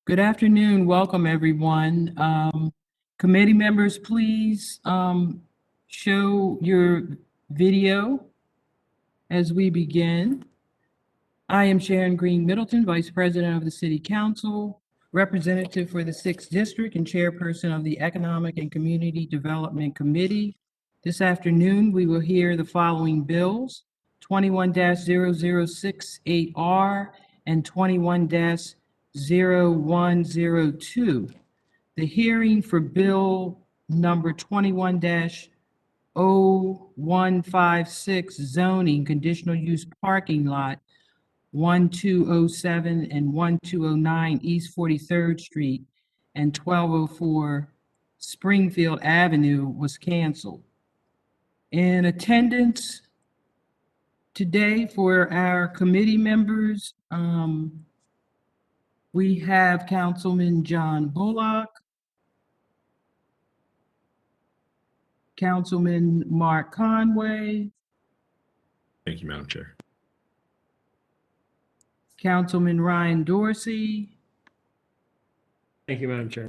Good afternoon. Welcome, everyone. Committee members, please show your video as we begin. I am Sharon Green Middleton, Vice President of the City Council, Representative for the 6th District, and Chairperson of the Economic and Community Development Committee. This afternoon, we will hear the following bills: 21-0068R and 21-0102. The hearing for Bill number 21-0156, zoning conditional use parking lot 1207 and 1209 East 43rd Street and 1204 Springfield Avenue was canceled. In attendance today for our committee members, we have Councilman John Bullock, Councilman Mark Conway, Thank you, Madam Chair. Councilman Ryan Dorsey, Thank you, Madam Chair.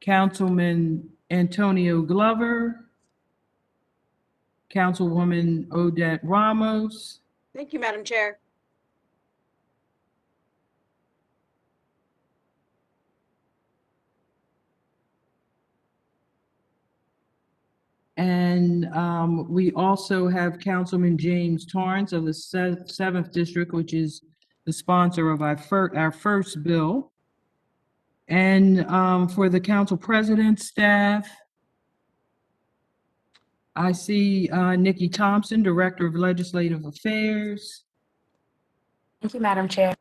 Councilman Antonio Glover, Councilwoman Odette Ramos, Thank you, Madam Chair. and we also have Councilman James Torrance of the 7th District, which is the sponsor of our first bill. And for the council president staff, I see Nikki Thompson, Director of Legislative Affairs. Thank you, Madam Chair.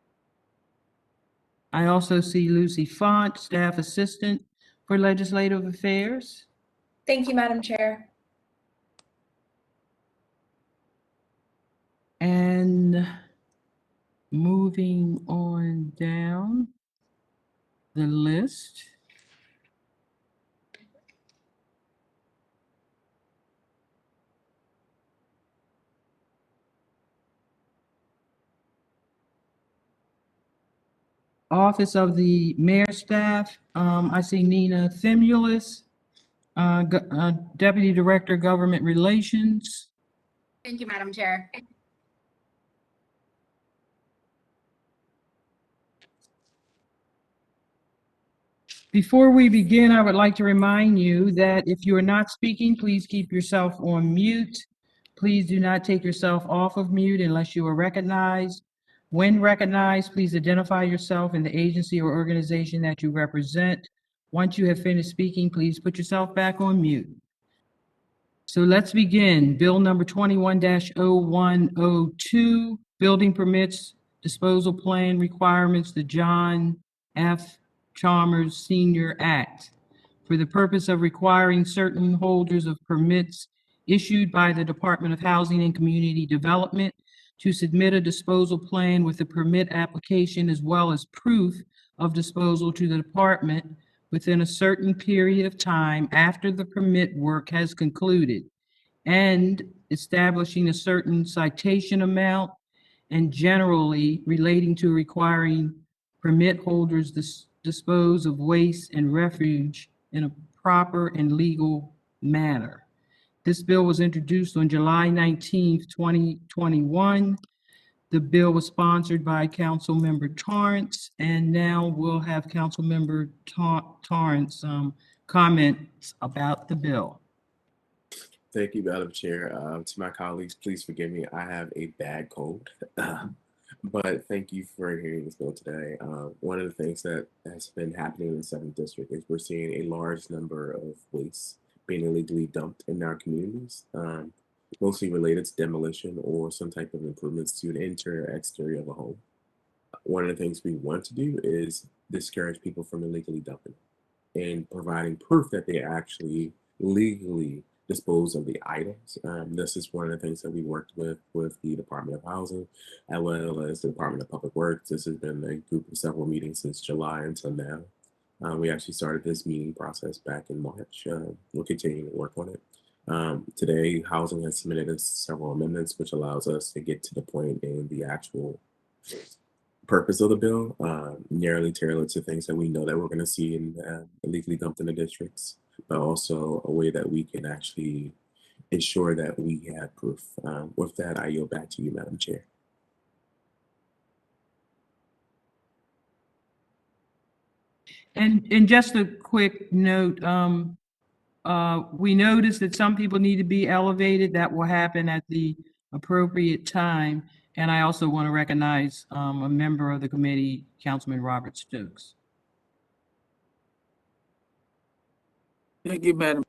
I also see Lucy Font, Staff Assistant for Legislative Affairs. Thank you, Madam Chair. And moving on down the list. Office of the Mayor Staff, I see Nina Thimulis, Deputy Director, Government Relations. Thank you, Madam Chair. Before we begin, I would like to remind you that if you are not speaking, please keep yourself on mute. Please do not take yourself off of mute unless you are recognized. When recognized, please identify yourself and the agency or organization that you represent. Once you have finished speaking, please put yourself back on mute. So let's begin. Bill number 21-0102, building permits, disposal plan requirements, the John F. Chalmers Senior Act, for the purpose of requiring certain holders of permits issued by the Department of Housing and Community Development to submit a disposal plan with the permit application as well as proof of disposal to the department within a certain period of time after the permit work has concluded, and establishing a certain citation amount, and generally relating to requiring permit holders dispose of waste and refuse in a proper and legal manner. This bill was introduced on July 19th, 2021. The bill was sponsored by Councilmember Torrance, and now we'll have Councilmember Torrance comments about the bill. Thank you, Madam Chair. To my colleagues, please forgive me. I have a bad cold. But thank you for hearing this bill today. One of the things that has been happening in the 7th District is we're seeing a large number of wastes being illegally dumped in our communities, mostly related to demolition or some type of improvements to an interior or exterior of a home. One of the things we want to do is discourage people from illegally dumping and providing proof that they actually legally dispose of the items. This is one of the things that we worked with the Department of Housing, as well as the Department of Public Works. This has been a group of several meetings since July until now. We actually started this meeting process back in March. We'll continue to work on it. Today, Housing has submitted several amendments, which allows us to get to the point in the actual purpose of the bill, narrowly tailored to things that we know that we're going to see in illegally dumped in the districts, but also a way that we can actually ensure that we have proof. With that, I yield back to you, Madam Chair. And just a quick note, we noticed that some people need to be elevated. That will happen at the appropriate time. And I also want to recognize a member of the committee, Councilman Robert Stokes. Thank you, Madam.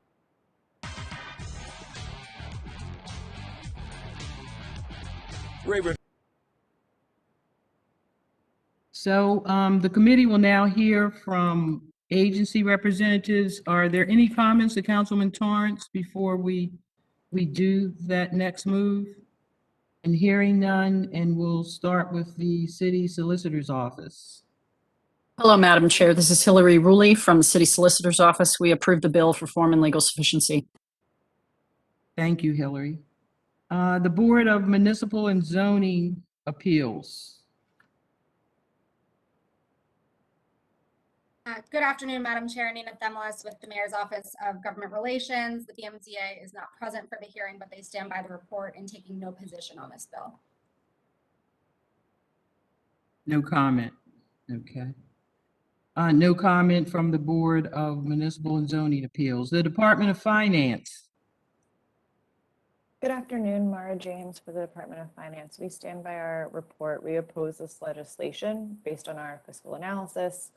So the committee will now hear from agency representatives. Are there any comments to Councilman Torrance before we do that next move? And hearing none, and we'll start with the city solicitor's office. Hello, Madam Chair. This is Hillary Ruley from the City Solicitor's Office. We approved the bill for form and legal sufficiency. Thank you, Hillary. The Board of Municipal and Zoning Appeals. Good afternoon, Madam Chair. Nina Themelis with the Mayor's Office of Government Relations. The BMZA is not present for the hearing, but they stand by the report and taking no position on this bill. No comment. Okay. No comment from the Board of Municipal and Zoning Appeals. The Department of Finance. Good afternoon, Mara James for the Department of Finance. We stand by our report. We oppose this legislation based on our fiscal analysis.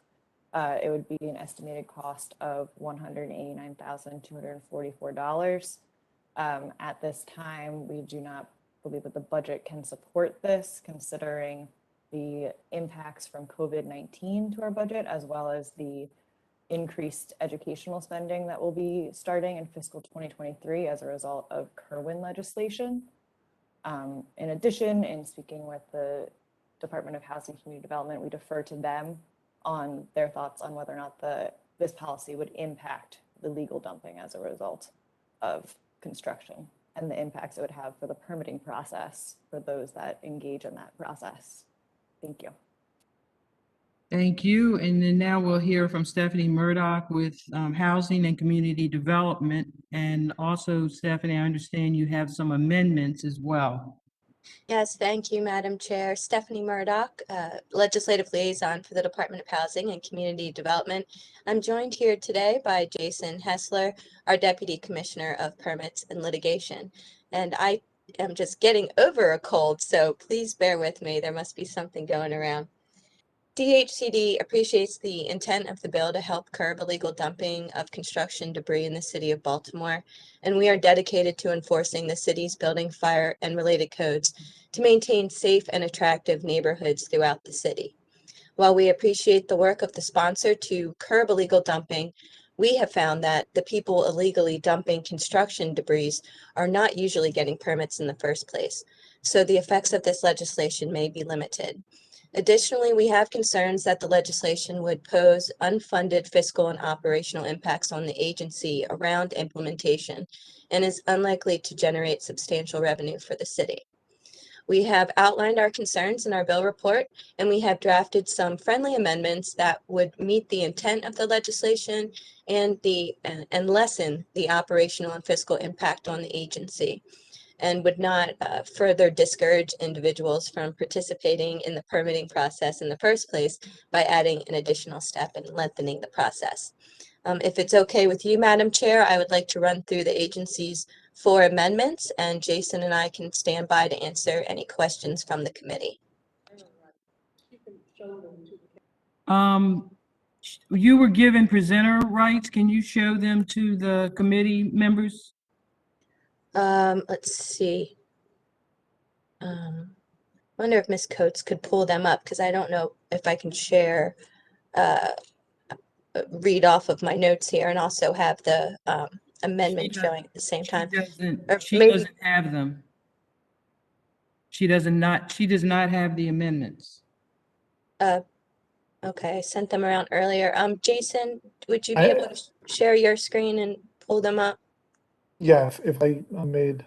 It would be an estimated cost of $189,244. At this time, we do not believe that the budget can support this, considering the impacts from COVID-19 to our budget, as well as the increased educational spending that will be starting in fiscal 2023 as a result of Kerwin legislation. In addition, in speaking with the Department of Housing and Community Development, we defer to them on their thoughts on whether or not this policy would impact the legal dumping as a result of construction and the impacts it would have for the permitting process for those that engage in that process. Thank you. Thank you. And then now we'll hear from Stephanie Murdoch with Housing and Community Development. And also, Stephanie, I understand you have some amendments as well. Yes, thank you, Madam Chair. Stephanie Murdoch, Legislative Liaison for the Department of Housing and Community Development. I'm joined here today by Jason Hessler, our Deputy Commissioner of Permits and Litigation. And I am just getting over a cold, so please bear with me. There must be something going around. DHCD appreciates the intent of the bill to help curb illegal dumping of construction debris in the city of Baltimore, and we are dedicated to enforcing the city's building, fire, and related codes to maintain safe and attractive neighborhoods throughout the city. While we appreciate the work of the sponsor to curb illegal dumping, we have found that the people illegally dumping construction debris are not usually getting permits in the first place, so the effects of this legislation may be limited. Additionally, we have concerns that the legislation would pose unfunded fiscal and operational impacts on the agency around implementation and is unlikely to generate substantial revenue for the city. We have outlined our concerns in our bill report, and we have drafted some friendly amendments that would meet the intent of the legislation and lessen the operational and fiscal impact on the agency, and would not further discourage individuals from participating in the permitting process in the first place by adding an additional step and lengthening the process. If it's okay with you, Madam Chair, I would like to run through the agency's 4 amendments, and Jason and I can stand by to answer any questions from the committee. You were given presenter rights. Can you show them to the committee members? Let's see. Wonder if Ms. Coates could pull them up, because I don't know if I can share, read off of my notes here and also have the amendment showing at the same time. She doesn't have them. She does not have the amendments. Okay, I sent them around earlier. Jason, would you be able to share your screen and pull them up? Yeah, if I made.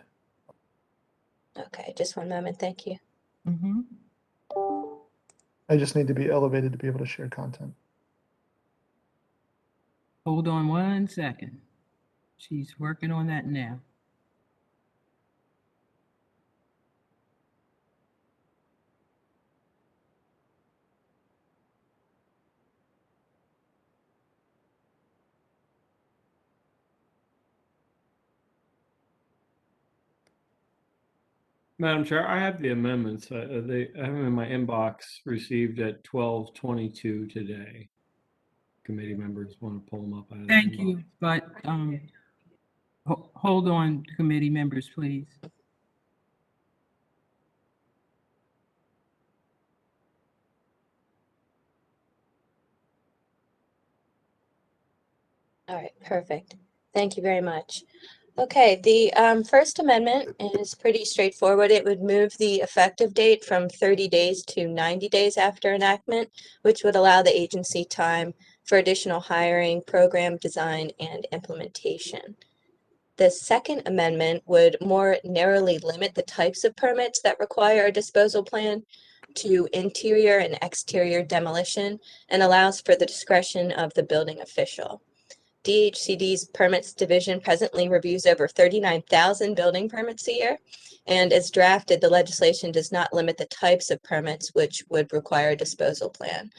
Okay, just one moment. Thank you. Mm-hmm. I just need to be elevated to be able to share content. Hold on one second. She's working on that now. Madam Chair, I have the amendments. I have them in my inbox received at 12:22 today. Committee members want to pull them up. out of the Thank inbox. you, but hold on, committee members, please. All right, perfect. Thank you very much. Okay, the First Amendment is pretty straightforward. It would move the effective date from 30 days to 90 days after enactment, which would allow the agency time for additional hiring, program design, and implementation. The Second Amendment would more narrowly limit the types of permits that require a disposal plan to interior and exterior demolition and allows for the discretion of the building official. DHCD's permits division presently reviews over 39,000 building permits a year, and as drafted, the legislation does not limit the types of permits which would require a disposal plan.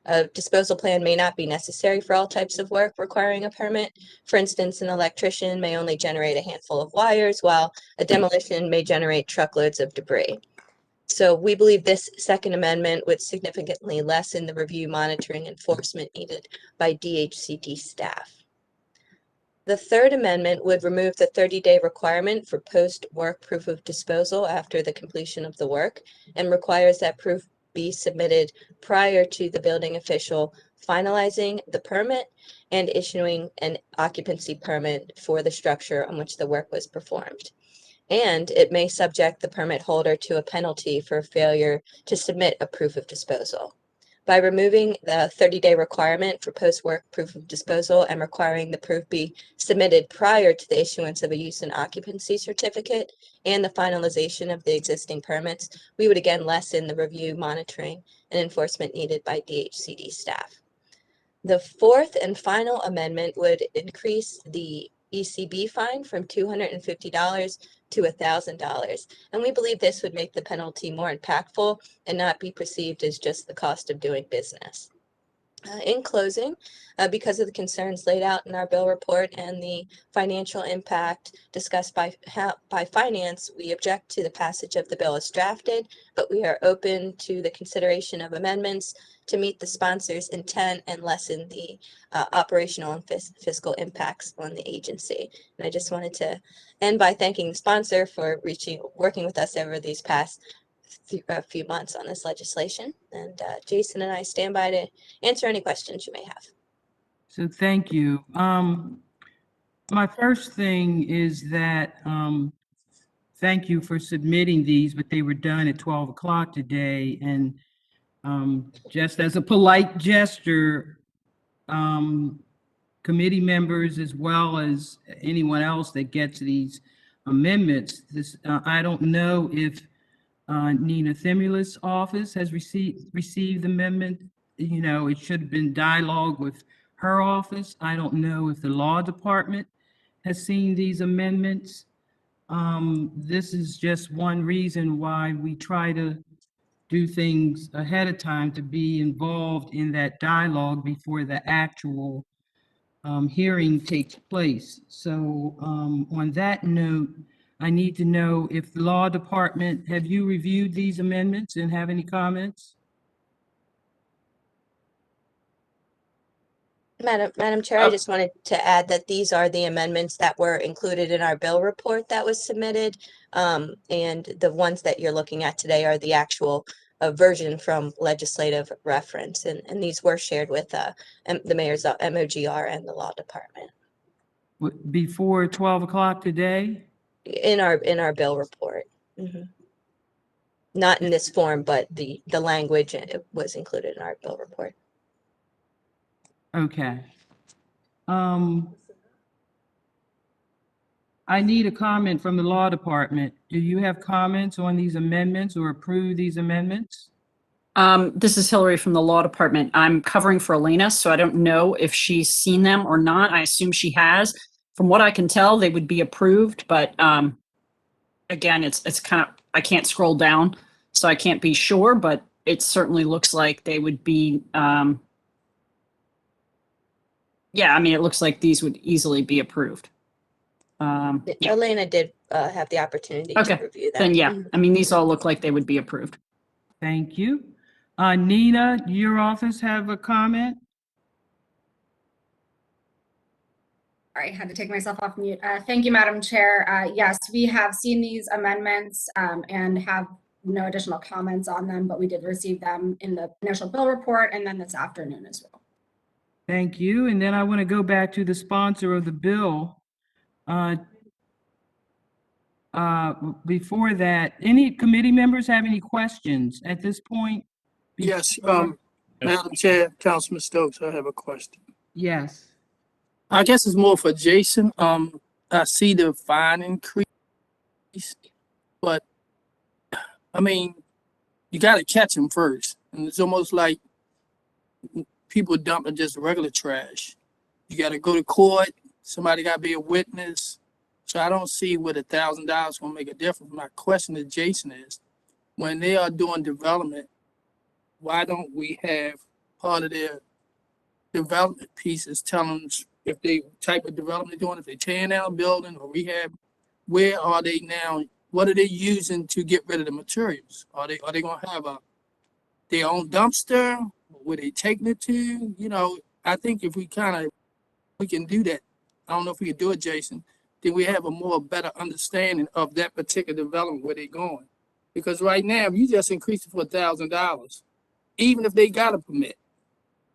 A disposal plan may not be necessary for all types of work requiring a permit. For instance, an electrician may only generate a handful of wires, while a demolition may generate truckloads of debris. So we believe this Second Amendment would significantly lessen the review, monitoring, enforcement needed by DHCD staff. The Third Amendment would remove the 30-day requirement for post-work proof of disposal after the completion of the work and requires that proof be submitted prior to the building official finalizing the permit and issuing an occupancy permit for the structure on which the work was performed. And it may subject the permit holder to a penalty for failure to submit a proof of disposal. By removing the 30-day requirement for post-work proof of disposal and requiring the proof be submitted prior to the issuance of a use and occupancy certificate and the finalization of the existing permits, we would again lessen the review, monitoring, and enforcement needed by DHCD staff. The fourth and final amendment would increase the ECB fine from $250 to $1,000. And we believe this would make the penalty more impactful and not be perceived as just the cost of doing business. In closing, because of the concerns laid out in our bill report and the financial impact discussed by finance, we object to the passage of the bill as drafted, but we are open to the consideration of amendments to meet the sponsor's intent and lessen the operational and fiscal impacts on the agency. And I just wanted to end by thanking the sponsor for working with us over these past few months on this legislation. And Jason and I stand by to answer any questions you may have. So thank you. My first thing is that, thank you for submitting these, but they were done at 12 o'clock today. And just as a polite gesture, committee members, as well as anyone else that gets these amendments, I don't know if Nina Thimula's office has received the amendment. You know, it should have been dialogue with her office. I don't know if the law department has seen these amendments. This is just one reason why we try to do things ahead of time, to be involved in that dialogue before the actual hearing takes place. So on that note, I need to know if the law department, have you reviewed these amendments and have any comments? Madam Chair, I just wanted to add that these are the amendments that were included in our bill report that was submitted. And the ones that you're looking at today are the actual version from legislative reference. And these were shared with the mayor's MOGR and the law department. Before 12 o'clock today? In our bill report. Mm-hmm. Not in this form, but the language was included in our bill report. Okay. I need a comment from the law department. Do you have comments on these amendments or approve these amendments? This is Hillary from the Law Department. I'm covering for Elena, so I don't know if she's seen them or not. I assume she has. From what I can tell, they would be approved, but again, it's kind of, I can't scroll down, so I can't be sure, but it certainly looks like they would be, yeah, I mean, it looks like these would easily be approved. Yeah. Elena did have the opportunity to Okay, review that. then yeah, Mhm. I mean, these all look like they would be approved. Thank you. Nina, your office have a comment? I had to take myself off mute. Thank you, Madam Chair. Yes, we have seen these amendments and have no additional comments on them, but we did receive them in the initial bill report and then this afternoon as well. Thank you. And then I want to go back to the sponsor of the bill. Before that, any committee members have any questions at this point? Yes, Madam Chair, Councilman Stokes, I have a question. Yes. I guess it's more for Jason. I see the fine increase, but I mean, you got to catch them first. And it's almost like people dumping just regular trash. You got to go to court. Somebody got to be a witness. So I don't see what $1,000 will make a difference. My question to Jason is, when they are doing development, why don't we have part of their development pieces telling us if they type of development they're doing, if they're tearing down a building or rehab, where are they now? What are they using to get rid of the materials? Are they gonna have their own dumpster? Where they taking it to? You know, I think if we can do that. I don't know if we can do it, Jason. Then we have a better understanding of that particular development where they're going. Because right now, if you just increase it for $1,000, even if they got a permit,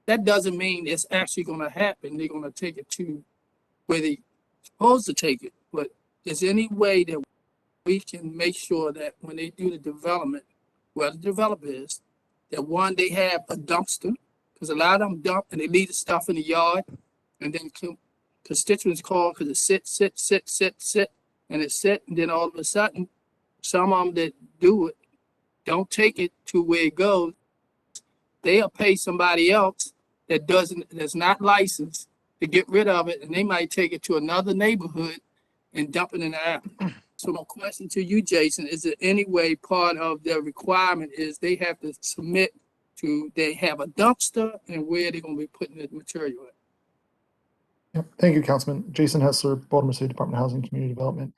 that doesn't mean it's actually going to happen. They're going to take it to where they're supposed to take it. But is there any way that we can make sure that when they do the development, where the developer is, that one, they have a dumpster, because a lot of them dump and they leave the stuff in the yard, and then constituents call because it sit, and it sit, and then all of a sudden, some of them that do it don't take it to where it goes. They'll pay somebody else that's not licensed to get rid of it, and they might take it to another neighborhood and dump it in the alley. So my question to you, Jason, is there any way part of their requirement is they have to submit to, they have a dumpster and where they're gonna be putting the material at? Yep. Thank you, Councilman. Jason Hessler, Baltimore City Department of Housing and Community Development.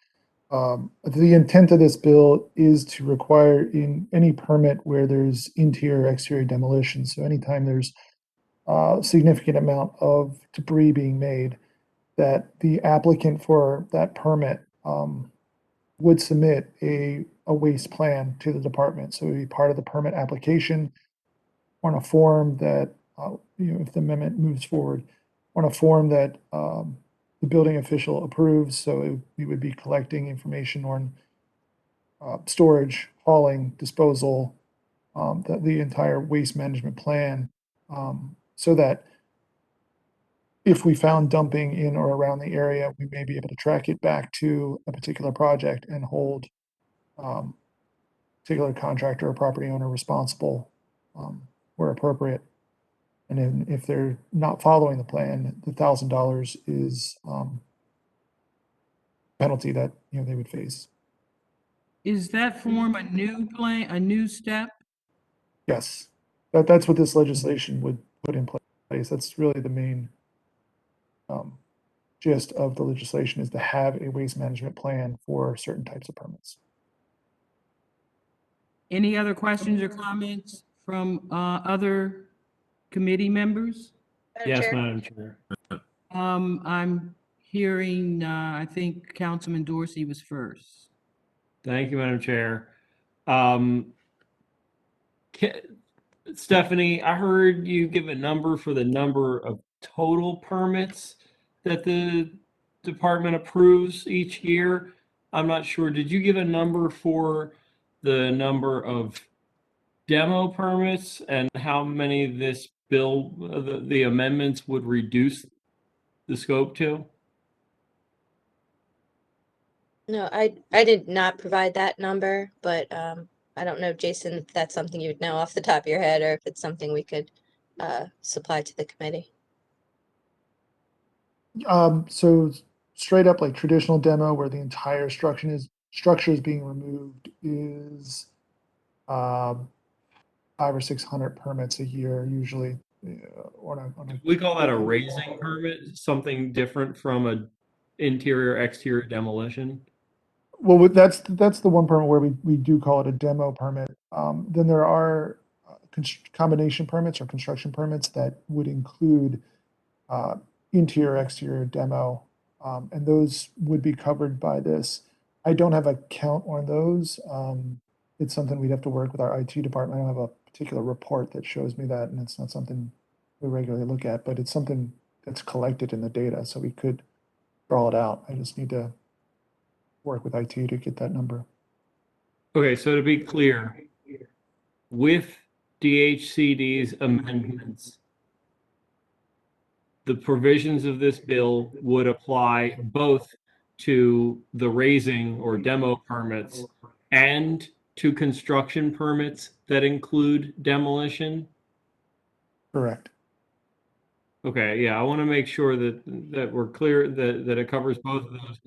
The intent of this bill is to require in any permit where there's interior or exterior demolition. So anytime there's a significant amount of debris being made, that the applicant for that permit would submit a waste plan to the department. So it would be part of the permit application on a form that, if the amendment moves forward, on a form that the building official approves. So we would be collecting information on storage, hauling, disposal, the entire waste management plan, so that if we found dumping in or around the area, we may be able to track it back to a particular project and hold particular contractor or property owner responsible where appropriate. And then if they're not following the plan, the $1,000 is penalty that they would face. Is that form a new plan, a new step? Yes, that's what this legislation would put in place. That's really the main gist of the legislation, is to have a waste management plan for certain types of permits. Any other questions or comments from other committee members? Yes, Chair? Madam Chair. I'm hearing, I think Councilman Dorsey was first. Thank you, Madam Chair. Stephanie, I heard you give a number for the number of total permits that the department approves each year. I'm not sure. Did you give a number for the number of demo permits and how many this bill, the amendments would reduce the scope to? No, I did not provide that number, but I don't know, Jason, if that's something you would know off the top of your head or if it's something we could supply to the committee. So straight up like traditional demo where the entire structure is being removed is 500 or 600 permits a year usually. We call that a raising permit, something different from a interior exterior demolition. Well, that's the one permit where we do call it a demo permit. Then there are combination permits or construction permits that would include interior, exterior demo, and those would be covered by this. I don't have a count on those. It's something we'd have to work with our IT department. I don't have a particular report that shows me that, and it's not something we regularly look at, but it's something that's collected in the data, so we could draw it out. I just need to work with IT to get that number. Okay, so to be clear, with DHCD's amendments, the provisions of this bill would apply both to the raising or demo permits and to construction permits that include demolition? Correct. Okay, yeah, I want to make sure that we're clear that it covers both of those.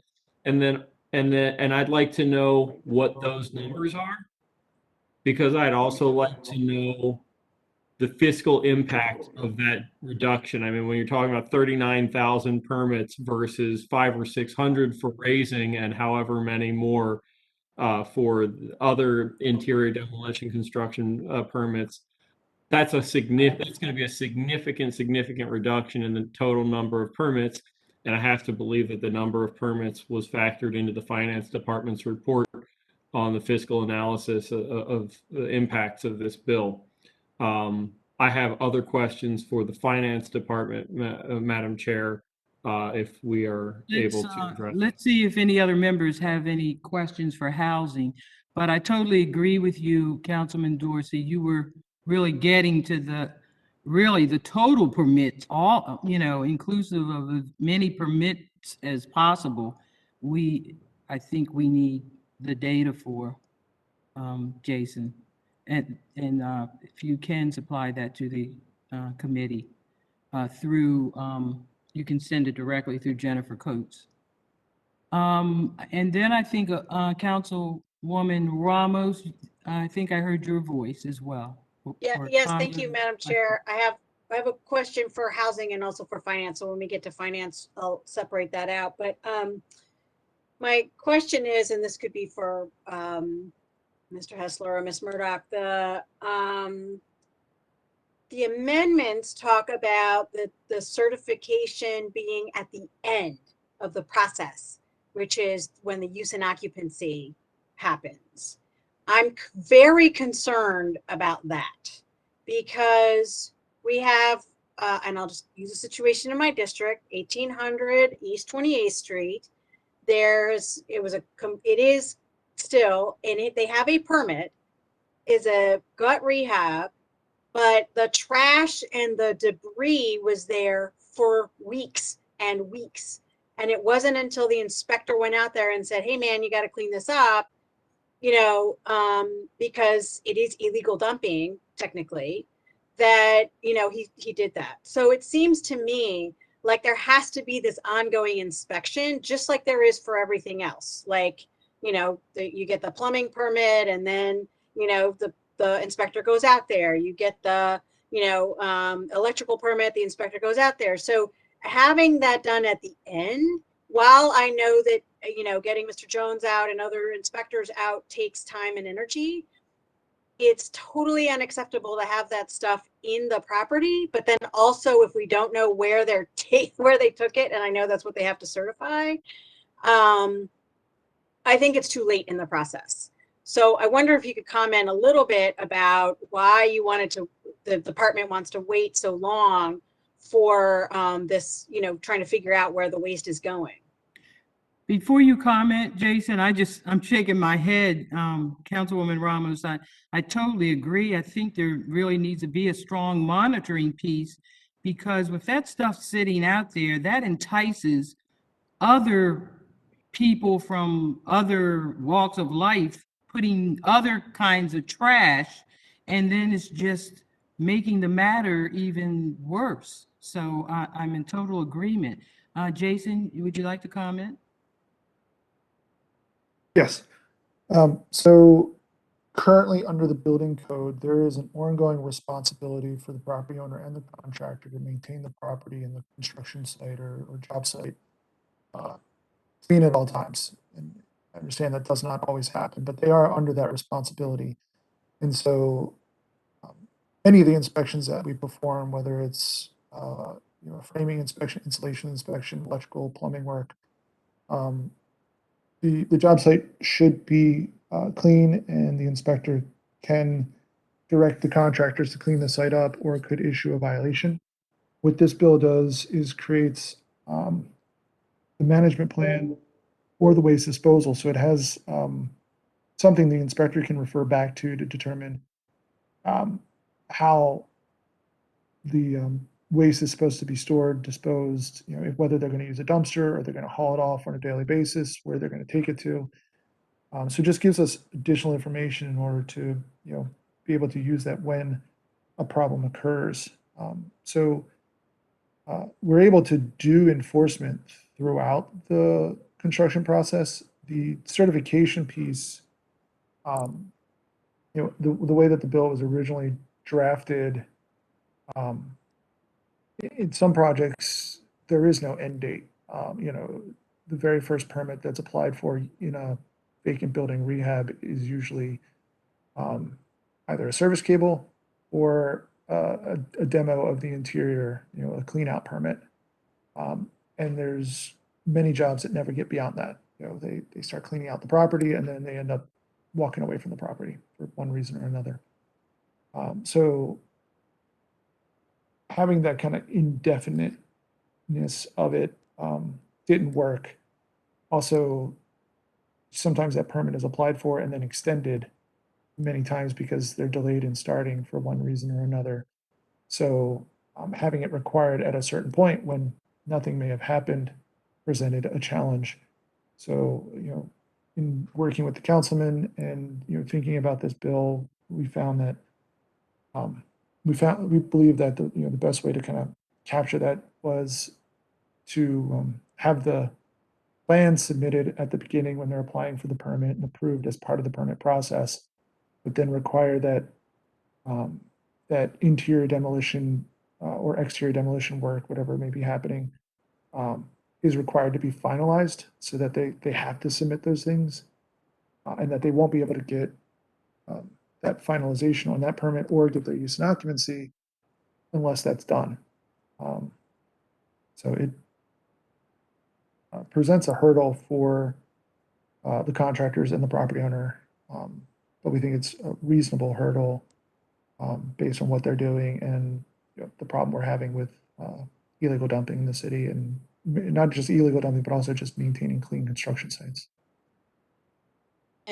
And I'd like to know what those numbers are, because I'd also like to know the fiscal impact of that reduction. I mean, when you're talking about 39,000 permits versus 500 or 600 for raising and however many more for other interior demolition construction permits, that's going to be a significant reduction in the total number of permits. And I have to believe that the number of permits was factored into the finance department's report on the fiscal analysis of the impacts of this bill. I have other questions for the finance department, Madam Chair, if we are able to address. Let's see if any other members have any questions for housing. But I totally agree with you, Councilman Dorsey. You were really getting to the total permits, all, inclusive of as many permits as possible. I think we need the data for, Jason. And if you can supply that to the committee through, you can send it directly through Jennifer Coates. And then I think Councilwoman Ramos, I think I heard your voice as well. Yes, thank you, Madam Chair. I have a question for housing and also for finance. So when we get to finance, I'll separate that out. But my question is, and this could be for Mr. Hessler or Ms. Murdoch, the amendments talk about the certification being at the end of the process, which is when the use and occupancy happens. I'm very concerned about that because we have, and I'll just use a situation in my district, 1800 East 28th Street. It is still, and they have a permit, is a gut rehab, but the trash and the debris was there for weeks and weeks. And it wasn't until the inspector went out there and said, hey man, you got to clean this up, because it is illegal dumping technically, that, he did that. So it seems to me like there has to be this ongoing inspection, just like there is for everything else. Like, you get the plumbing permit and then, the inspector goes out there. You get the, electrical permit, the inspector goes out there. So having that done at the end, while I know that, getting Mr. Jones out and other inspectors out takes time and energy, it's totally unacceptable to have that stuff in the property. But then also, if we don't know where they took it, and I know that's what they have to certify, I think it's too late in the process. So I wonder if you could comment a little bit about why the department wants to wait so long for this, trying to figure out where the waste is going. Before you comment, Jason, I'm shaking my head, Councilwoman Ramos. I totally agree. I think there really needs to be a strong monitoring piece, because with that stuff sitting out there, that entices other people from other walks of life putting other kinds of trash, and then it's just making the matter even worse. So I'm in total agreement. Jason, would you like to comment? Yes. So currently under the building code, there is an ongoing responsibility for the property owner and the contractor to maintain the property and the construction site or job site clean at all times. And I understand that does not always happen, but they are under that responsibility. And so any of the inspections that we perform, whether it's framing inspection, insulation inspection, electrical, plumbing work, the job site should be clean, and the inspector can direct the contractors to clean the site up or could issue a violation. What this bill does is creates the management plan or the waste disposal. So it has something the inspector can refer back to determine how the waste is supposed to be stored, disposed, whether they're going to use a dumpster or they're going to haul it off on a daily basis, where they're going to take it to. So it just gives us additional information in order to, be able to use that when a problem occurs. So we're able to do enforcement throughout the construction process. The certification piece, the way that the bill was originally drafted, in some projects, there is no end date. The very first permit that's applied for in a vacant building rehab is usually either a service cable or a demo of the interior, a clean out permit. And there's many jobs that never get beyond that. They start cleaning out the property and then they end up walking away from the property for one reason or another. So having that kind of indefiniteness of it didn't work. Also, sometimes that permit is applied for and then extended many times because they're delayed in starting for one reason or another. So having it required at a certain point when nothing may have happened presented a challenge. So, in working with the councilman and, thinking about this bill, we found that we believe that the best way to kind of capture that was to have the plan submitted at the beginning when they're applying for the permit and approved as part of the permit process, but then require that that interior demolition or exterior demolition work, whatever may be happening, is required to be finalized so that they have to submit those things and that they won't be able to get that finalization on that permit or give their use and occupancy unless that's done. So it presents a hurdle for the contractors and the property owner, but we think it's a reasonable hurdle based on what they're doing and the problem we're having with illegal dumping in the city, and not just illegal dumping, but also just maintaining clean construction sites.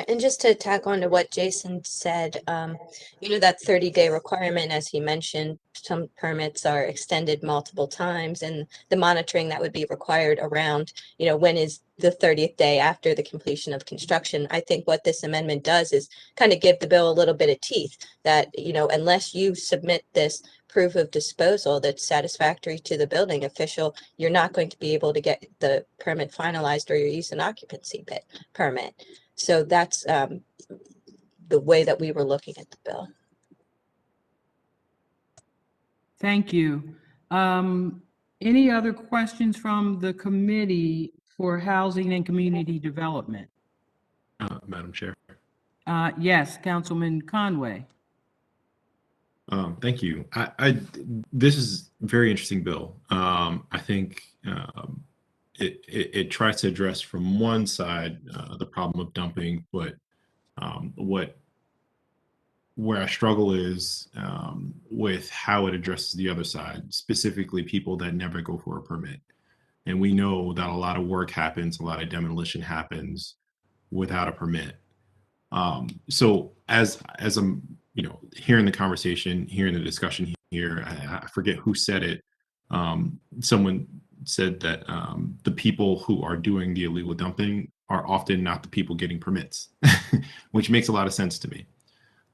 And just to tack on to what Jason said, that 30-day requirement, as he mentioned, some permits are extended multiple times, and the monitoring that would be required around, when is the 30th day after the completion of construction. I think what this amendment does is kind of give the bill a little bit of teeth that, unless you submit this proof of disposal that's satisfactory to the building official, you're not going to be able to get the permit finalized or your use and occupancy permit. So that's the way that we were looking at the bill. Thank you. Any other questions from the Committee for Housing and Community Development? Madam Chair. Yes, Councilman Conway. Thank you. This is a very interesting bill. I think it tries to address from one side the problem of dumping, but where I struggle is with how it addresses the other side, specifically people that never go for a permit. And we know that a lot of work happens, a lot of demolition happens without a permit. So as I'm hearing the conversation, hearing the discussion here, I forget who said it. Someone said that the people who are doing the illegal dumping are often not the people getting permits, which makes a lot of sense to me.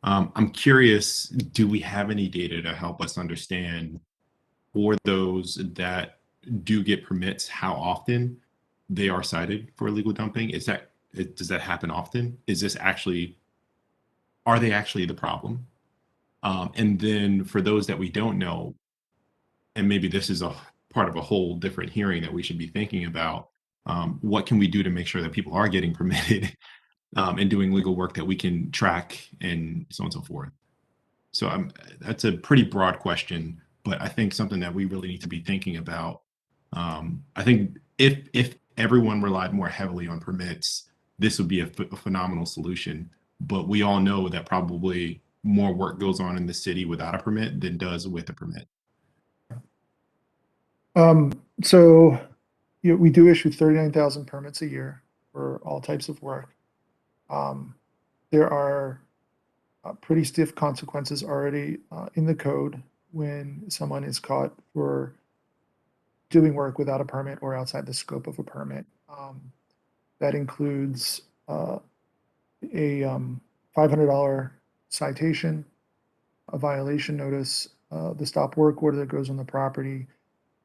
I'm curious, do we have any data to help us understand for those that do get permits, how often they are cited for illegal dumping? Does that happen often? Are they actually the problem? And then for those that we don't know, and maybe this is a part of a whole different hearing that we should be thinking about, what can we do to make sure that people are getting permitted and doing legal work that we can track and so on and so forth? So that's a pretty broad question, but I think something that we really need to be thinking about. I think if everyone relied more heavily on permits, this would be a phenomenal solution. But we all know that probably more work goes on in the city without a permit than does with a permit. So we do issue 39,000 permits a year for all types of work. There are pretty stiff consequences already in the code when someone is caught for doing work without a permit or outside the scope of a permit. That includes a $500 citation, a violation notice, the stop work order that goes on the property,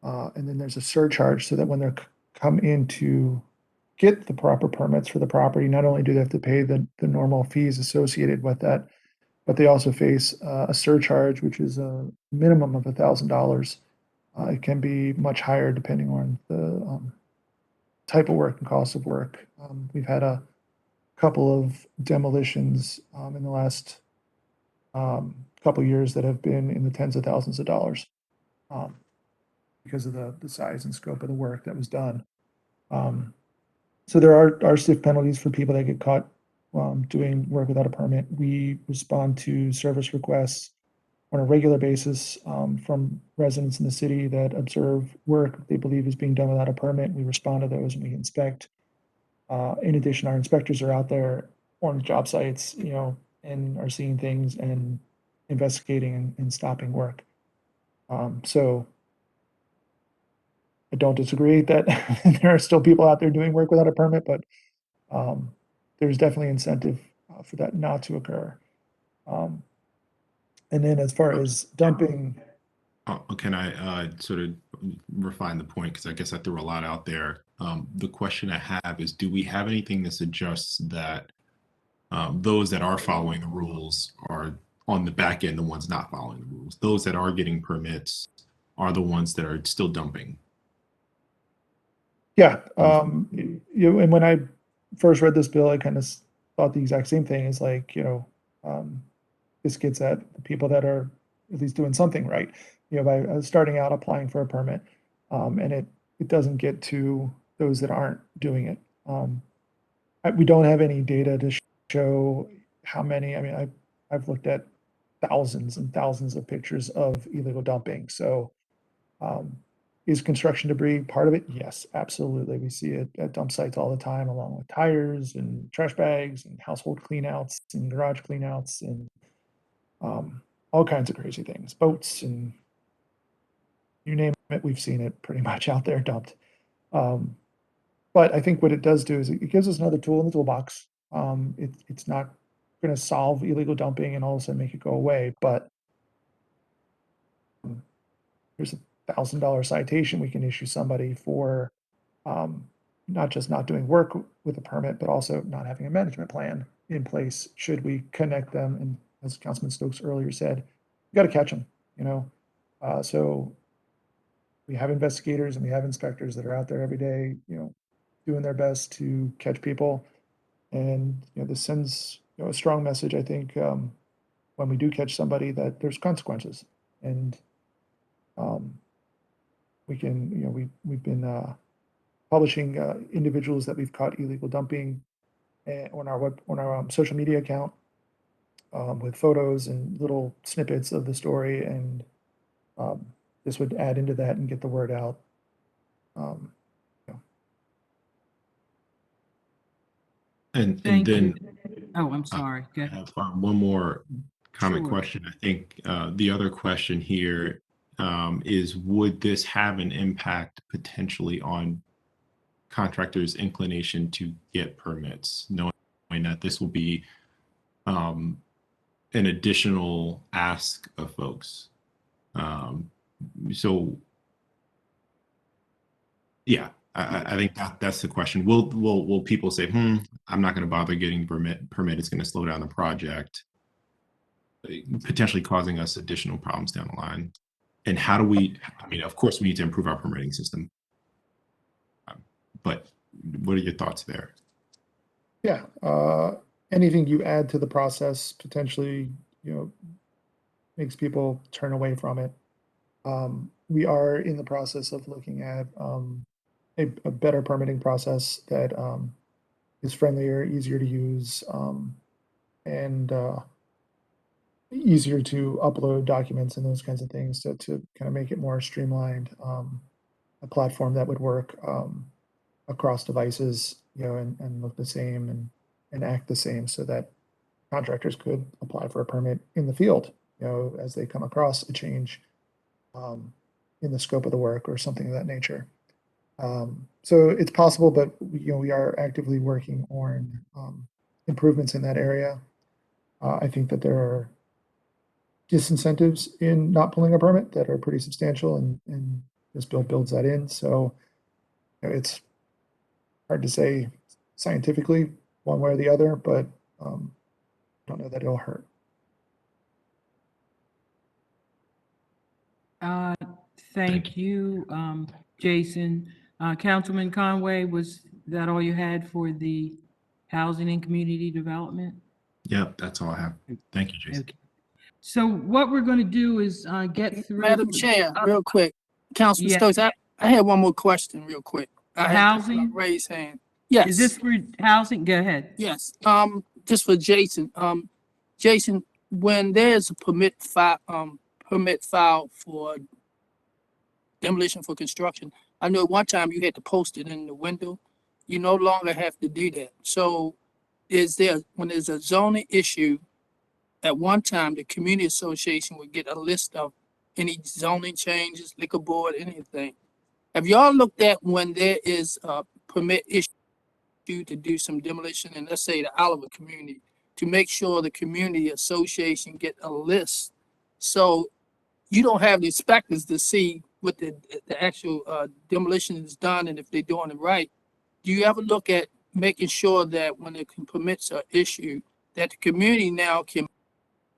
and then there's a surcharge so that when they're come in to get the proper permits for the property, not only do they have to pay the normal fees associated with that, but they also face a surcharge, which is a minimum of $1,000. It can be much higher depending on the type of work and cost of work. We've had a couple of demolitions in the last couple of years that have been in the tens of thousands of dollars because of the size and scope of the work that was done. So there are stiff penalties for people that get caught doing work without a permit. We respond to service requests on a regular basis from residents in the city that observe work they believe is being done without a permit. We respond to those and we inspect. In addition, our inspectors are out there on job sites, and are seeing things and investigating and stopping work. So I don't disagree that there are still people out there doing work without a permit, but there's definitely incentive for that not to occur. And then as far as dumping. Can I sort of refine the point? Because I guess I threw a lot out there. The question I have is, do we have anything that suggests that those that are following the rules are on the back end, the ones not following the rules? Those that are getting permits are the ones that are still dumping. Yeah. And when I first read this bill, I kind of thought the exact same thing. Is like, this gets at the people that are at least doing something right, by starting out applying for a permit, and it doesn't get to those that aren't doing it. We don't have any data to show how many. I mean, I've looked at thousands and thousands of pictures of illegal dumping. So, is construction debris part of it? Yes, absolutely. We see it at dump sites all the time, along with tires and trash bags and household cleanouts and garage cleanouts and all kinds of crazy things, boats, and you name it, we've seen it pretty much out there dumped. But I think what it does do is it gives us another tool in the toolbox. It's not going to solve illegal dumping and all of a sudden make it go away, but there's $1,000 citation we can issue somebody for not just not doing work with a permit, but also not having a management plan in place should we connect them. And as Councilman Stokes earlier said, you got to catch them, so we have investigators and we have inspectors that are out there every day, doing their best to catch people. And, this sends, a strong message, I think, when we do catch somebody, that there's consequences. And we can, we've been publishing individuals that we've caught illegal dumping on our social media account with photos and little snippets of the story, and this would add into that and get the word out. And Thank then you. Oh, I'm sorry. Go I ahead. have one more comment Sure. question. I think the other question here is, would this have an impact potentially on contractors' inclination to get permits, knowing that this will be an additional ask of folks. So yeah, I think that's the question. Will people say, I'm not going to bother getting permit, it's going to slow down the project, potentially causing us additional problems down the line? And how do we, I mean, of course we need to improve our permitting system, but what are your thoughts there? Yeah, anything you add to the process potentially, makes people turn away from it. We are in the process of looking at a better permitting process that is friendlier, easier to use, and easier to upload documents and those kinds of things to kind of make it more streamlined. A platform that would work across devices, and look the same and act the same, so that contractors could apply for a permit in the field, as they come across a change in the scope of the work or something of that nature. So it's possible, but we are actively working on improvements in that area. I think that there are disincentives in not pulling a permit that are pretty substantial, and this bill builds that in. So it's hard to say scientifically one way or the other, but I don't know that it'll hurt. Thank you, Jason. Councilman Conway, was that all you had for the housing and community development? Yep, that's all I have. Thank you, Jason. Okay. So what we're going to do is get through. Madam Chair, real quick, Councilman Yeah. Stokes, I had one more question real quick. I had Housing? raised hand. Yes. Is this for housing? Go ahead. Yes, just for Jason. Jason, when there's a permit filed for demolition for construction, I know at one time you had to post it in the window. You no longer have to do that. So when there's a zoning issue, at one time, the community association would get a list of any zoning changes, liquor board, anything. Have y'all looked at when there is a permit issue to do some demolition in, let's say, the Oliver community, to make sure the community association get a list, so you don't have the inspectors to see what the actual demolition is done and if they're doing it right? Do you ever look at making sure that when the permits are issued, that the community now can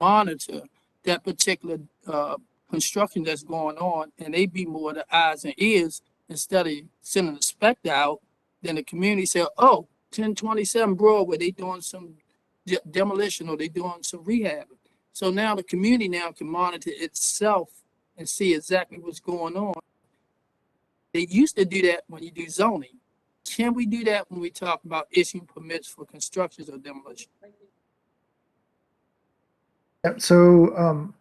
monitor that particular construction that's going on, and they be more the eyes and ears instead of sending an inspector out? Then the community say, oh, 1027 Broadway, they doing some demolition or they doing some rehab. So now the community now can monitor itself and see exactly what's going on. They used to do that when you do zoning. Can we do that when we talk about issuing permits for constructions or demolition? Yep. So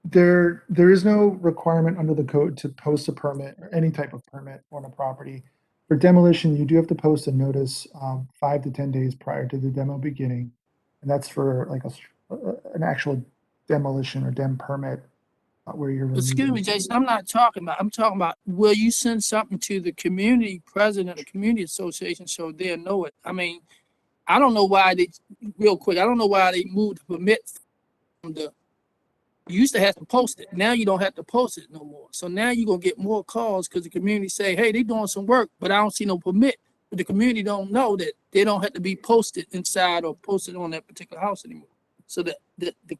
there is no requirement under the code to post a permit or any type of permit on a property. For demolition, you do have to post a notice 5 to 10 days prior to the demo beginning, and that's for like an actual demolition or dem permit where you're. Excuse me, Jason, I'm talking about, will you send something to the community president of the community association so they'll know it? I mean, I don't know why they moved the permit from you used to have to post it. Now you don't have to post it no more. So now you're going to get more calls because the community say, hey, they doing some work, but I don't see no permit. But the community don't know that they don't have to be posted inside or posted on that particular house anymore. So the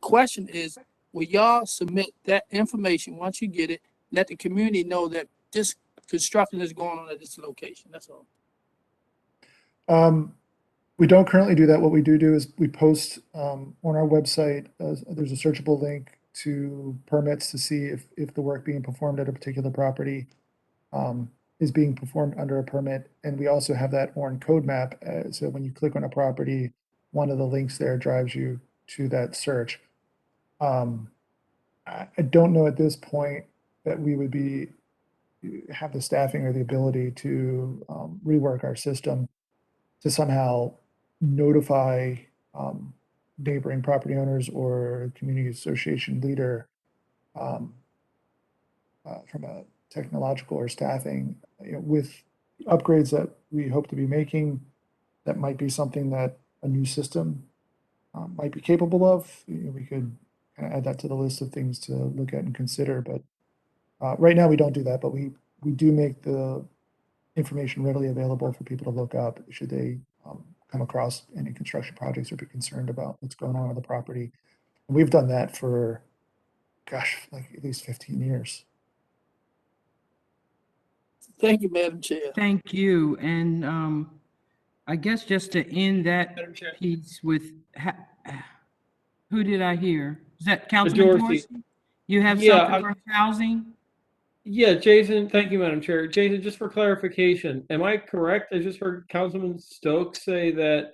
question is, will y'all submit that information once you get it, let the community know that this construction is going on at this location? That's all. We don't currently do that. What we do is we post on our website, there's a searchable link to permits to see if the work being performed at a particular property is being performed under a permit. And we also have that on code map. So when you click on a property, one of the links there drives you to that search. I don't know at this point that we would have the staffing or the ability to rework our system to somehow notify neighboring property owners or community association leader from a technological or staffing with upgrades that we hope to be making, that might be something that a new system might be capable of. We could kind of add that to the list of things to look at and consider. But right now we don't do that, but we do make the information readily available for people to look up should they come across any construction projects or be concerned about what's going on with the property. And we've done that for, gosh, like at least 15 years. Thank you, Madam Chair. Thank you. And I guess just to end that Madam Chair. piece with, who did I hear? Is that Councilman Dorsey. Dorsey? You have Yeah, something for housing? Yeah, Jason, thank you, Madam Chair. Jason, just for clarification, am I correct? I just heard Councilman Stokes say that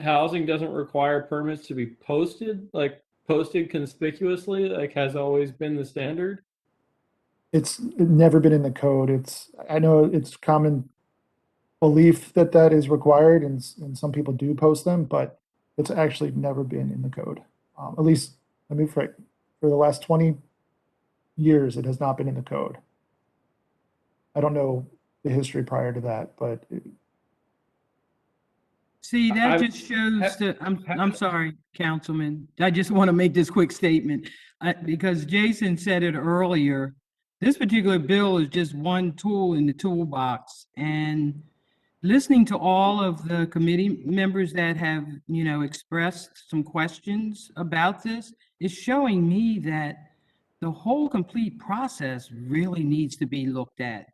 housing doesn't require permits to be posted, like posted conspicuously, like has always been the standard? It's never been in the code. I know it's common belief that that is required, and some people do post them, but it's actually never been in the code. At least, I mean, for the last 20 years, it has not been in the code. I don't know the history prior to that, but See, that I'm- just shows that, I'm sorry, Councilman. I just want to make this quick statement. Because Jason said it earlier, this particular bill is just one tool in the toolbox. And listening to all of the committee members that have, expressed some questions about this is showing me that the whole complete process really needs to be looked at.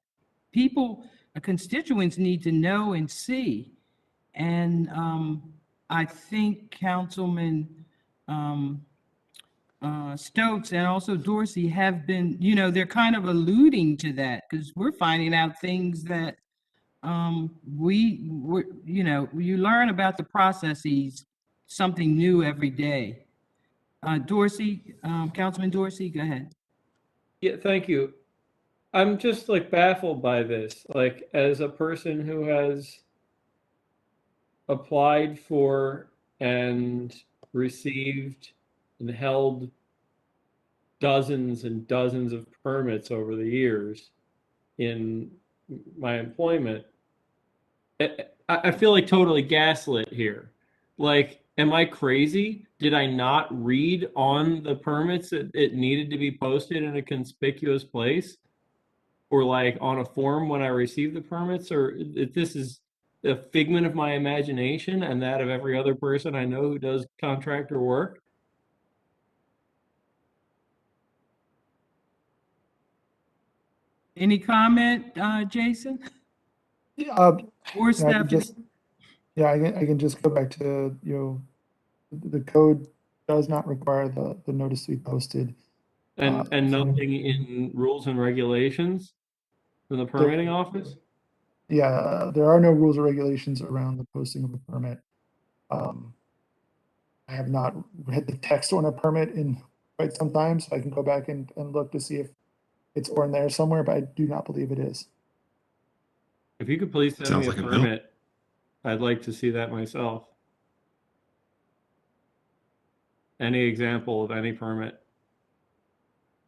Constituents need to know and see. And I think Councilman Stokes and also Dorsey have been, they're kind of alluding to that because we're finding out things that you learn about the processes, something new every day. Dorsey, Councilman Dorsey, go ahead. Yeah, thank you. I'm just like baffled by this, like as a person who has applied for and received and held dozens and dozens of permits over the years in my employment. I feel like totally gaslit here. Like, am I crazy? Did I not read on the permits that it needed to be posted in a conspicuous place? Or like on a form when I received the permits? Or if this is a figment of my imagination and that of every other person I know who does contractor work? Any comment, Jason? Or I can Stephanie? just, I can just go back to, the code does not require the notice to be posted. And nothing in rules and regulations from the permitting office? Yeah, there are no rules or regulations around the posting of a permit. I have not read the text on a permit in quite some time, so I can go back and look to see if it's on there somewhere, but I do not believe it is. If you could please send Sounds me a like a bill. permit, I'd like to see that myself. Any example of any permit.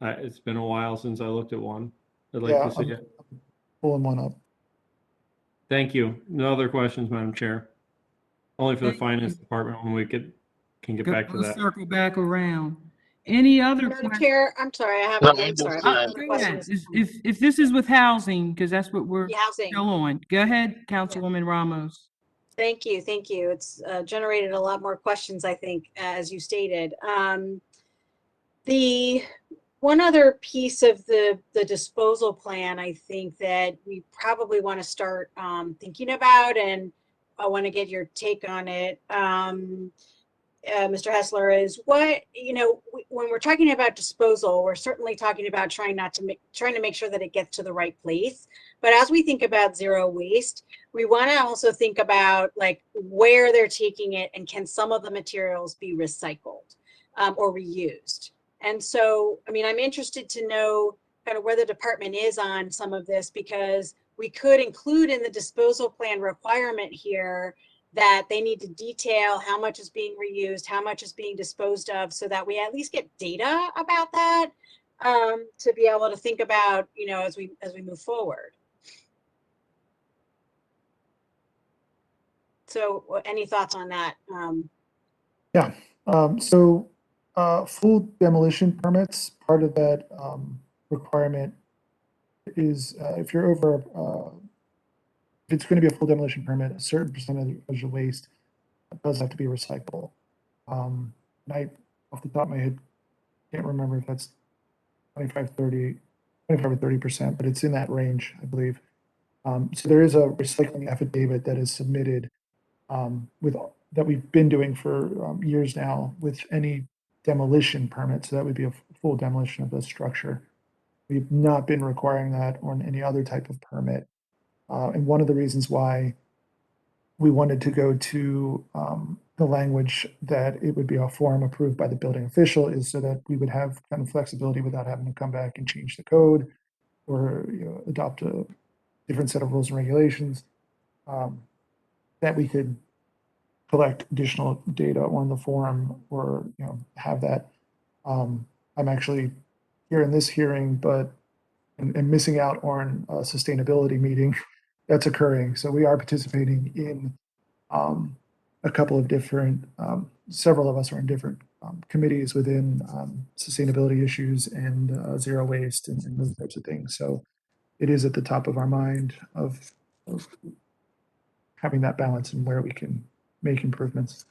It's been a while since I looked at one. I'd like to see I'm it. pulling one up. Thank you. No other questions, Madam Chair. Only for the Thank finance you. department when we can get back to We'll that. circle back around. Any other Madam questions? Chair, I'm sorry, I'm sorry. I have Go a ahead. question. If this is with housing, because that's what we're Yeah, housing. still on. Go ahead, Councilwoman Ramos. Thank you, thank you. It's generated a lot more questions, I think, as you stated. The one other piece of the disposal plan, I think that we probably want to start thinking about, and I want to get your take on it, Mr. Hessler, is what, when we're talking about disposal, we're certainly talking about trying to make sure that it gets to the right place. But as we think about zero waste, we want to also think about like where they're taking it and can some of the materials be recycled or reused. And so, I mean, I'm interested to know kind of where the department is on some of this, because we could include in the disposal plan requirement here that they need to detail how much is being reused, how much is being disposed of, so that we at least get data about that to be able to think about, as we move forward. So any thoughts on that? Yeah, so full demolition permits, part of that requirement is if you're over, if it's going to be a full demolition permit, a certain percentage of your waste does have to be recyclable. And I, off the top of my head, can't remember if that's 25 or 30%, but it's in that range, I believe. So there is a recycling affidavit that is submitted that we've been doing for years now with any demolition permit. So that would be a full demolition of the structure. We've not been requiring that on any other type of permit. And one of the reasons why we wanted to go to the language that it would be a form approved by the building official is so that we would have kind of flexibility without having to come back and change the code or adopt a different set of rules and regulations, that we could collect additional data on the form or have that. I'm actually here in this hearing, but and missing out on a sustainability meeting that's occurring. So we are participating in a couple of different, several of us are in different committees within sustainability issues and zero waste and those types of things. So it is at the top of our mind of having that balance and where we can make improvements.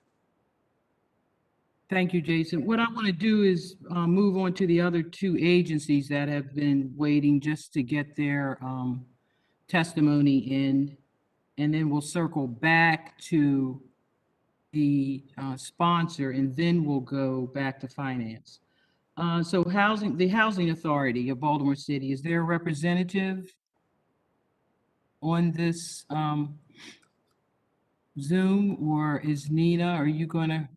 Thank you, Jason. What I want to do is move on to the other two agencies that have been waiting just to get their testimony in, and then we'll circle back to the sponsor, and then we'll go back to finance. So the Housing Authority of Baltimore City, is there a representative on this Zoom, or is Nina, are you going to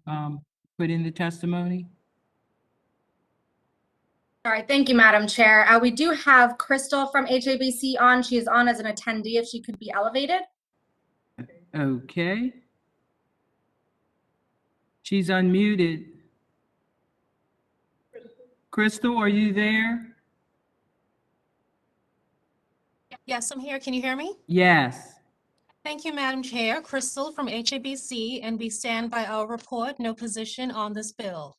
put in the testimony? All right, thank you, Madam Chair. We do have Crystal from HABC on. She is on as an attendee if she could be elevated. Okay. She's unmuted. Crystal, are you there? Yes, I'm here. Can you hear me? Yes. Thank you, Madam Chair. Crystal from HABC, and we stand by our report, no position on this bill.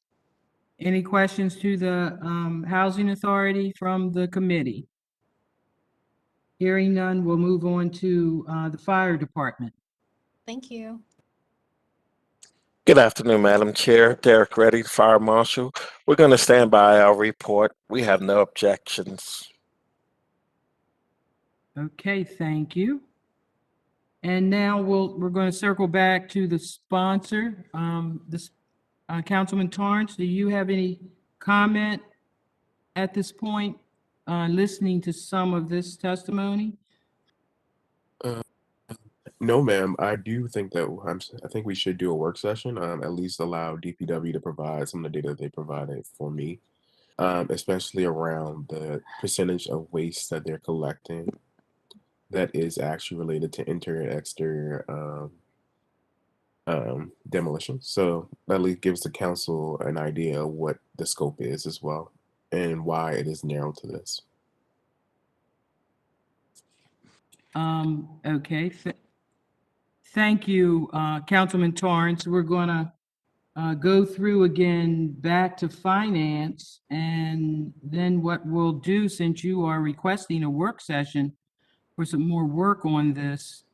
Any questions to the Housing Authority from the committee? Hearing none, we'll move on to the Fire Department. Thank you. Good afternoon, Madam Chair. Derek Reddy, Fire Marshal. We're going to stand by our report. We have no objections. Okay, thank you. And now we're going to circle back to the sponsor. Councilman Torrance, do you have any comment at this point, listening to some of this testimony? No, ma'am. I do think that I think we should do a work session. At least allow DPW to provide some of the data they provided for me, especially around the percentage of waste that they're collecting that is actually related to interior and exterior demolition. So that at least gives the council an idea of what the scope is as well and why it is narrow to this. Okay. Thank you, Councilman Torrance. We're going to go through again back to finance, and then what we'll do, since you are requesting a work session for some more work on this,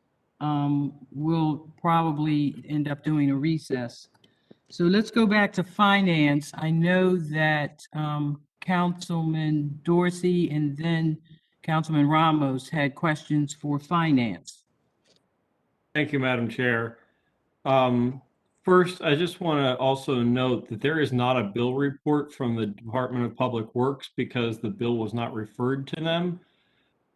we'll probably end up doing a recess. So let's go back to finance. I know that Councilman Dorsey and then Councilman Ramos had questions for finance. Thank you, Madam Chair. First, I just want to also note that there is not a bill report from the Department of Public Works because the bill was not referred to them.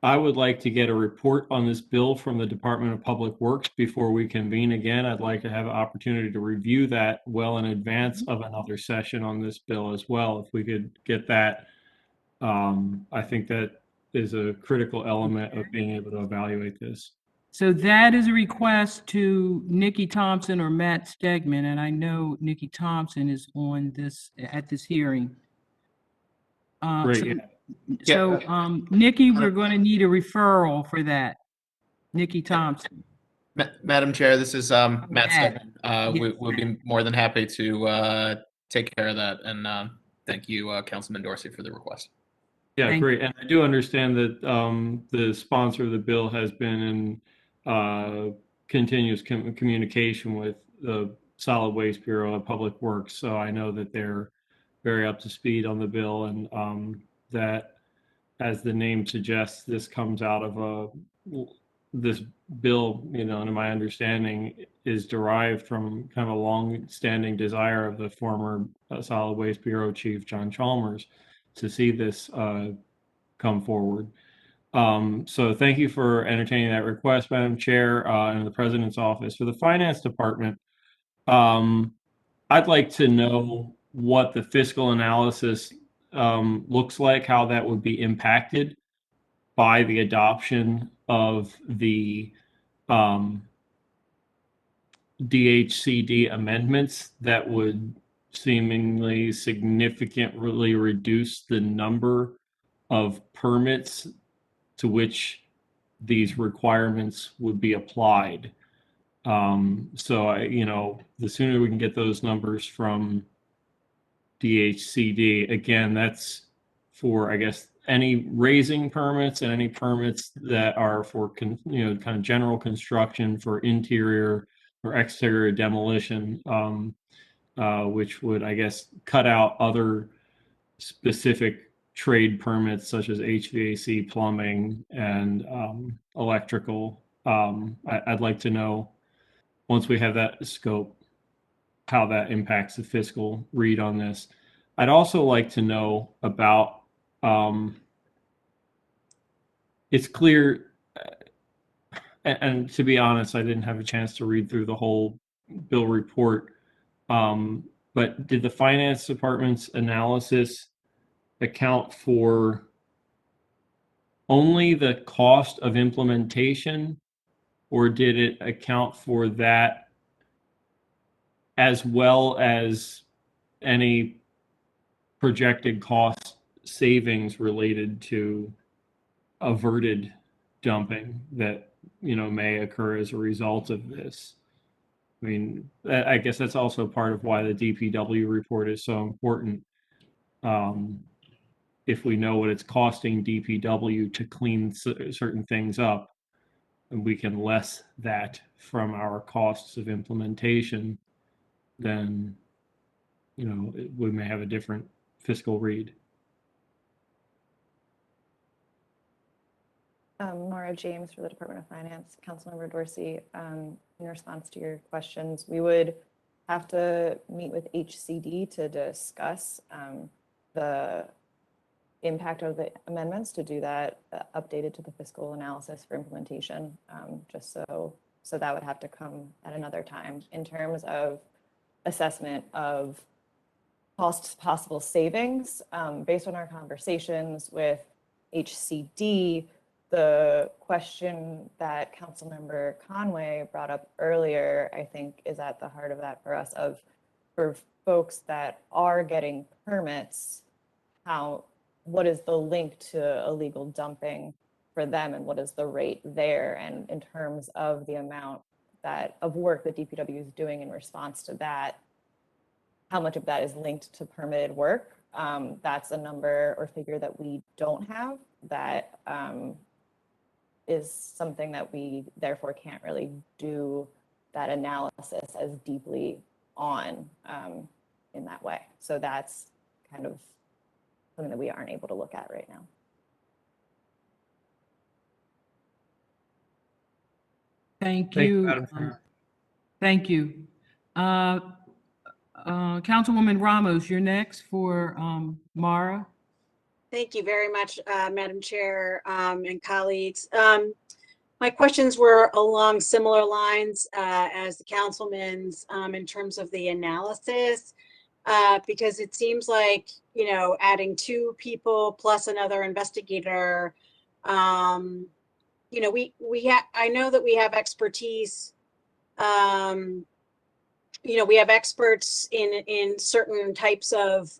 I would like to get a report on this bill from the Department of Public Works before we convene again. I'd like to have an opportunity to review that well in advance of another session on this bill as well. If we could get that, I think that is a critical element of being able to evaluate this. So that is a request to Nikki Thompson or Matt Stegman, and I know Nikki Thompson is on this at this hearing. Great. So Nikki, we're going to need a referral for that. Nikki Thompson. Madam Chair, this is Matt Matt. Stedman. Yes, We'll be more than happy to take care of that. And thank you, Councilman Dorsey, for the request. Yeah, Thank great. And I do understand that the sponsor of the bill has been in continuous communication with the Solid Waste Bureau of Public Works. So I know that they're very up to speed on the bill, and that, as the name suggests, this comes out of this bill, you know, to my understanding, is derived from kind of a long-standing desire of the former Solid Waste Bureau Chief, John Chalmers, to see this come forward. So thank you for entertaining that request, Madam Chair, and the President's Office. For the Finance Department, I'd like to know what the fiscal analysis looks like, how that would be impacted by the adoption of the DHCD amendments that would seemingly significantly reduce the number of permits to which these requirements would be applied. So you know, the sooner we can get those numbers from DHCD, again, that's for, I guess, any raising permits and any permits that are for, you know, kind of general construction for interior or exterior demolition, which would, I guess, cut out other specific trade permits such as HVAC, plumbing, and electrical. I'd like to know, once we have that scope, how that impacts the fiscal read on this. I'd also like to know about, it's clear, and to be honest, I didn't have a chance to read through the whole bill report, but did the Finance Department's analysis account for only the cost of implementation, or did it account for that as well as any projected cost savings related to averted dumping that, you know, may occur as a result of this? I mean, I guess that's also part of why the DPW report is so important. If we know what it's costing DPW to clean certain things up, and we can less that from our costs of implementation, then, you know, we may have a different fiscal read. Nora James for the Department of Finance. Councilmember Dorsey, in response to your questions, we would have to meet with HCD to discuss the impact of the amendments, to do that updated to the fiscal analysis for implementation, just so that would have to come at another time. In terms of assessment of possible savings, based on our conversations with HCD, the question that Councilmember Conway brought up earlier, I think, is at the heart of that for us, for folks that are getting permits, what is the link to illegal dumping for them, and what is the rate there? And in terms of the amount of work that DPW is doing in response to that, how much of that is linked to permitted work? That's a number or figure that we don't have. That is something that we therefore can't really do that analysis as deeply on in that way. So that's kind of something that we aren't able to look at right now. Thank you. Madam Chair. Thank you. Councilwoman Ramos, you're next for Mara. Thank you very much, Madam Chair, and colleagues. My questions were along similar lines as the councilman's, in terms of the analysis, because it seems like, you know, adding 2 people plus another investigator, you know, I know that we have expertise, you know, we have experts in certain types of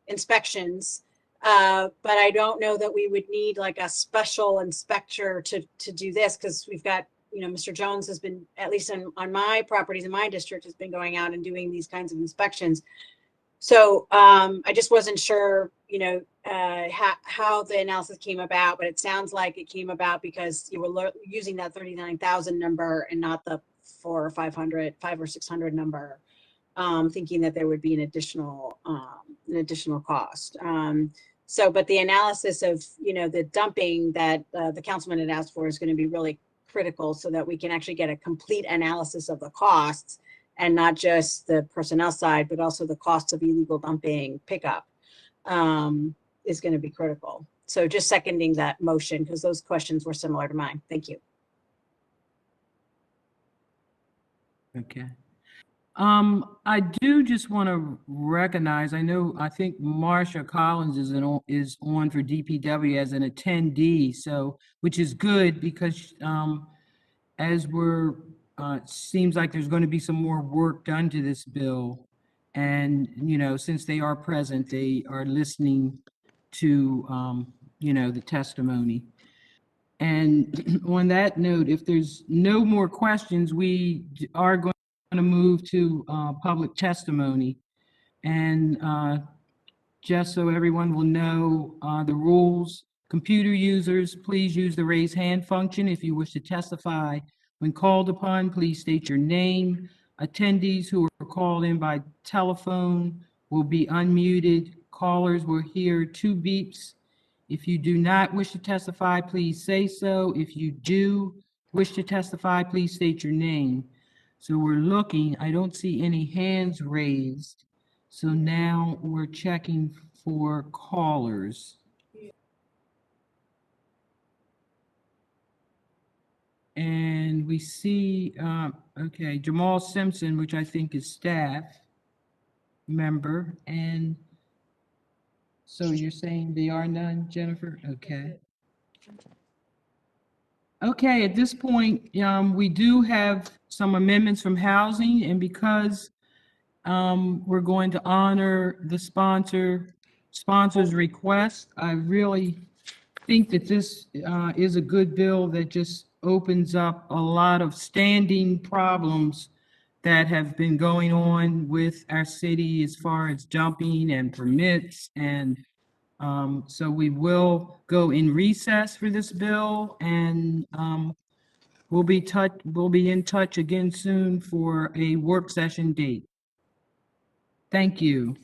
inspections, but I don't know that we would need like a special inspector to do this, because we've got Mr. Jones has been, at least on my properties in my district, has been going out and doing these kinds of inspections. So I just wasn't sure, how the analysis came about, but it sounds like it came about because you were using that 39,000 number and not the 500 or 600 number, thinking that there would be an additional cost. But the analysis of, the dumping that the councilman had asked for is going to be really critical so that we can actually get a complete analysis of the costs and not just the personnel side, but also the cost of illegal dumping pickup is going to be critical. So just seconding that motion because those questions were similar to mine. Thank you. Okay. I do just want to recognize, I think Marsha Collins is on for DPW as an attendee, so, which is good because, as seems like there's going to be some more work done to this bill. And, since they are present, they are listening to, the testimony. And on that note, if there's no more questions, we are going to move to public testimony. And just so everyone will know the rules, computer users, please use the raise hand function if you wish to testify. When called upon, please state your name. Attendees who are called in by telephone will be unmuted. Callers will hear 2 beeps. If you do not wish to testify, please say so. If you do wish to testify, please state your name. So we're looking, I don't see any hands raised. So now we're checking for callers. And we see, okay, Jamal Simpson, which I think is staff member. And so you're saying there are none, Jennifer? Okay. Okay, at this point, we do have some amendments from housing, and because we're going to honor the sponsor's request, I really think that this is a good bill that just opens up a lot of standing problems that have been going on with our city as far as dumping and permits. And so we will go in recess for this bill, and we'll be in touch again soon for a work session date. Thank you.